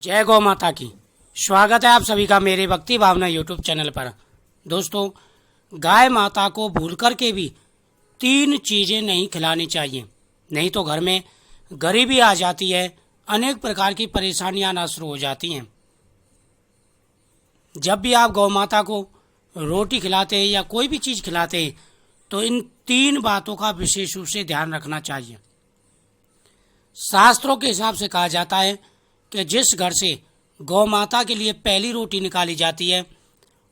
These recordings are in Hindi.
जय गौ माता की। स्वागत है आप सभी का मेरे भक्ति भावना यूट्यूब चैनल पर। दोस्तों, गाय माता को भूल कर के भी 3 चीज़ें नहीं खिलानी चाहिए, नहीं तो घर में गरीबी आ जाती है, अनेक प्रकार की परेशानियां आना शुरू हो जाती हैं। जब भी आप गौ माता को रोटी खिलाते हैं या कोई भी चीज़ खिलाते हैं तो इन 3 बातों का विशेष रूप से ध्यान रखना चाहिए। शास्त्रों के हिसाब से कहा जाता है कि जिस घर से गौ माता के लिए पहली रोटी निकाली जाती है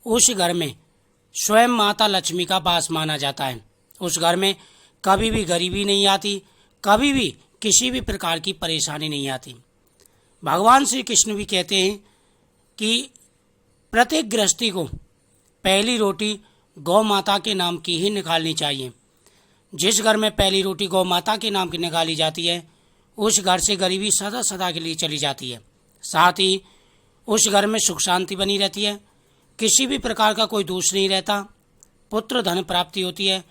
उस घर में स्वयं माता लक्ष्मी का वास माना जाता है। उस घर में कभी भी गरीबी नहीं आती, कभी भी किसी भी प्रकार की परेशानी नहीं आती। भगवान श्री कृष्ण भी कहते हैं कि प्रत्येक गृहस्थी को पहली रोटी गौ माता के नाम की ही निकालनी चाहिए। जिस घर में पहली रोटी गौ माता के नाम की निकाली जाती है उस घर से गरीबी सदा सदा के लिए चली जाती है। साथ ही उस घर में सुख शांति बनी रहती है, किसी भी प्रकार का कोई दोष नहीं रहता, पुत्र धन प्राप्ति होती है,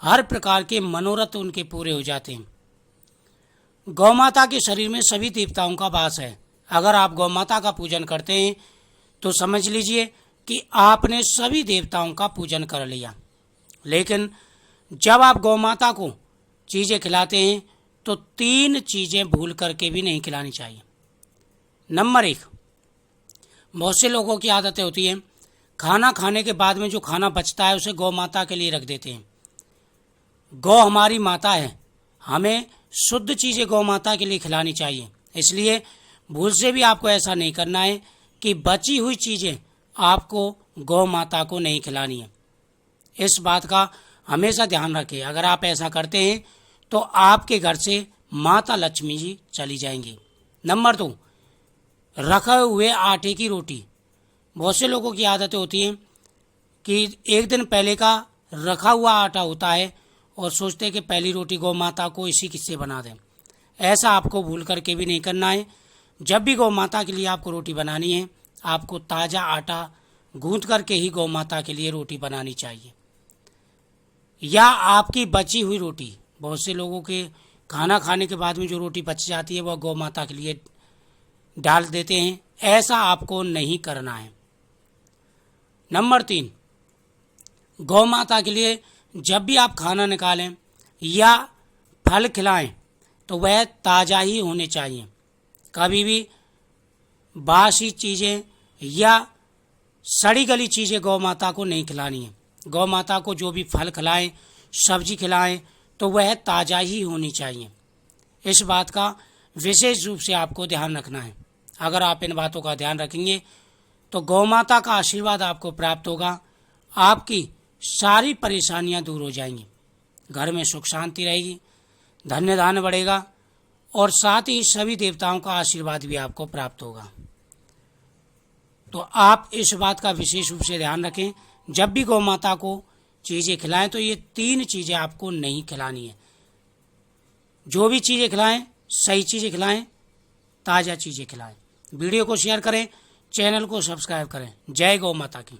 हर प्रकार के मनोरथ उनके पूरे हो जाते हैं। गौ माता के शरीर में सभी देवताओं का वास है। अगर आप गौ माता का पूजन करते हैं तो समझ लीजिए कि आपने सभी देवताओं का पूजन कर लिया। लेकिन जब आप गौ माता को चीज़ें खिलाते हैं तो 3 चीज़ें भूल करके भी नहीं खिलानी चाहिए। नंबर 1, बहुत से लोगों की आदतें होती हैं, खाना खाने के बाद में जो खाना बचता है उसे गौ माता के लिए रख देते हैं। गौ हमारी माता है, हमें शुद्ध चीज़ें गौ माता के लिए खिलानी चाहिए। इसलिए भूल से भी आपको ऐसा नहीं करना है कि बची हुई चीज़ें आपको गौ माता को नहीं खिलानी है। इस बात का हमेशा ध्यान रखें। अगर आप ऐसा करते हैं तो आपके घर से माता लक्ष्मी जी चली जाएंगी। नंबर 2, रखे हुए आटे की रोटी। बहुत से लोगों की आदतें होती हैं कि एक दिन पहले का रखा हुआ आटा होता है और सोचते हैं कि पहली रोटी गौ माता को इसी किस्से बना दें। ऐसा आपको भूल करके भी नहीं करना है। जब भी गौ माता के लिए आपको रोटी बनानी है आपको ताज़ा आटा गूंथ करके ही गौ माता के लिए रोटी बनानी चाहिए। या आपकी बची हुई रोटी, बहुत से लोगों के खाना खाने के बाद में जो रोटी बच जाती है वह गौ माता के लिए डाल देते हैं। ऐसा आपको नहीं करना है। नंबर 3, गौ माता के लिए जब भी आप खाना निकालें या फल खिलाएं तो वह ताज़ा ही होने चाहिए। कभी भी बासी चीज़ें या सड़ी गली चीज़ें गौ माता को नहीं खिलानी है। गौ माता को जो भी फल खिलाएं, सब्जी खिलाएं तो वह ताज़ा ही होनी चाहिए। इस बात का विशेष रूप से आपको ध्यान रखना है। अगर आप इन बातों का ध्यान रखेंगे तो गौ माता का आशीर्वाद आपको प्राप्त होगा, आपकी सारी परेशानियां दूर हो जाएंगी, घर में सुख शांति रहेगी, धन्य धान्य बढ़ेगा और साथ ही सभी देवताओं का आशीर्वाद भी आपको प्राप्त होगा। तो आप इस बात का विशेष रूप से ध्यान रखें। जब भी गौ माता को चीज़ें खिलाएं तो ये 3 चीज़ें आपको नहीं खिलानी है। जो भी चीज़ें खिलाएं सही चीज़ें खिलाएं, ताज़ा चीज़ें खिलाएं। वीडियो को शेयर करें, चैनल को सब्सक्राइब करें। जय गौ माता की।